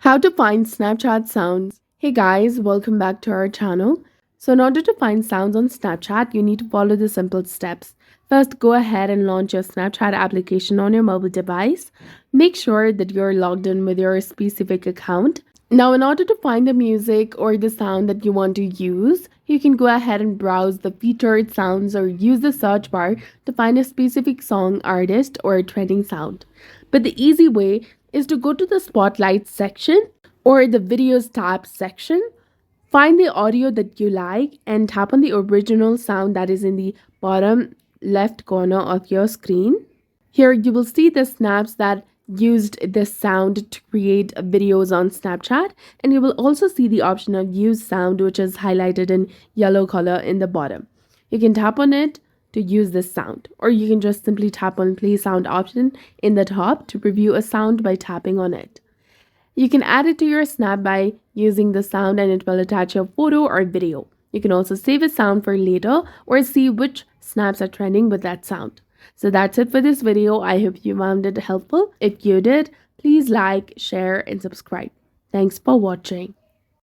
How to find Snapchat sounds. Hey guys, welcome back to our channel. So in order to find sounds on Snapchat, you need to follow the simple steps. First, go ahead and launch your Snapchat application on your mobile device. Make sure that you're logged in with your specific account. Now, in order to find the music or the sound that you want to use, you can go ahead and browse the featured sounds or use the search bar to find a specific song, artist, or a trending sound. But the easy way is to go to the Spotlight section or the Videos tab section. Find the audio that you like and tap on the original sound that is in the bottom left corner of your screen. Here you will see the snaps that used this sound to create videos on Snapchat, and you will also see the option of use sound, which is highlighted in yellow color in the bottom. You can tap on it to use this sound, or you can just simply tap on play sound option in the top to preview a sound by tapping on it. You can add it to your snap by using the sound and it will attach your photo or video. You can also save a sound for later or see which snaps are trending with that sound. So that's it for this video. I hope you found it helpful. If you did, please like, share, and subscribe. Thanks for watching.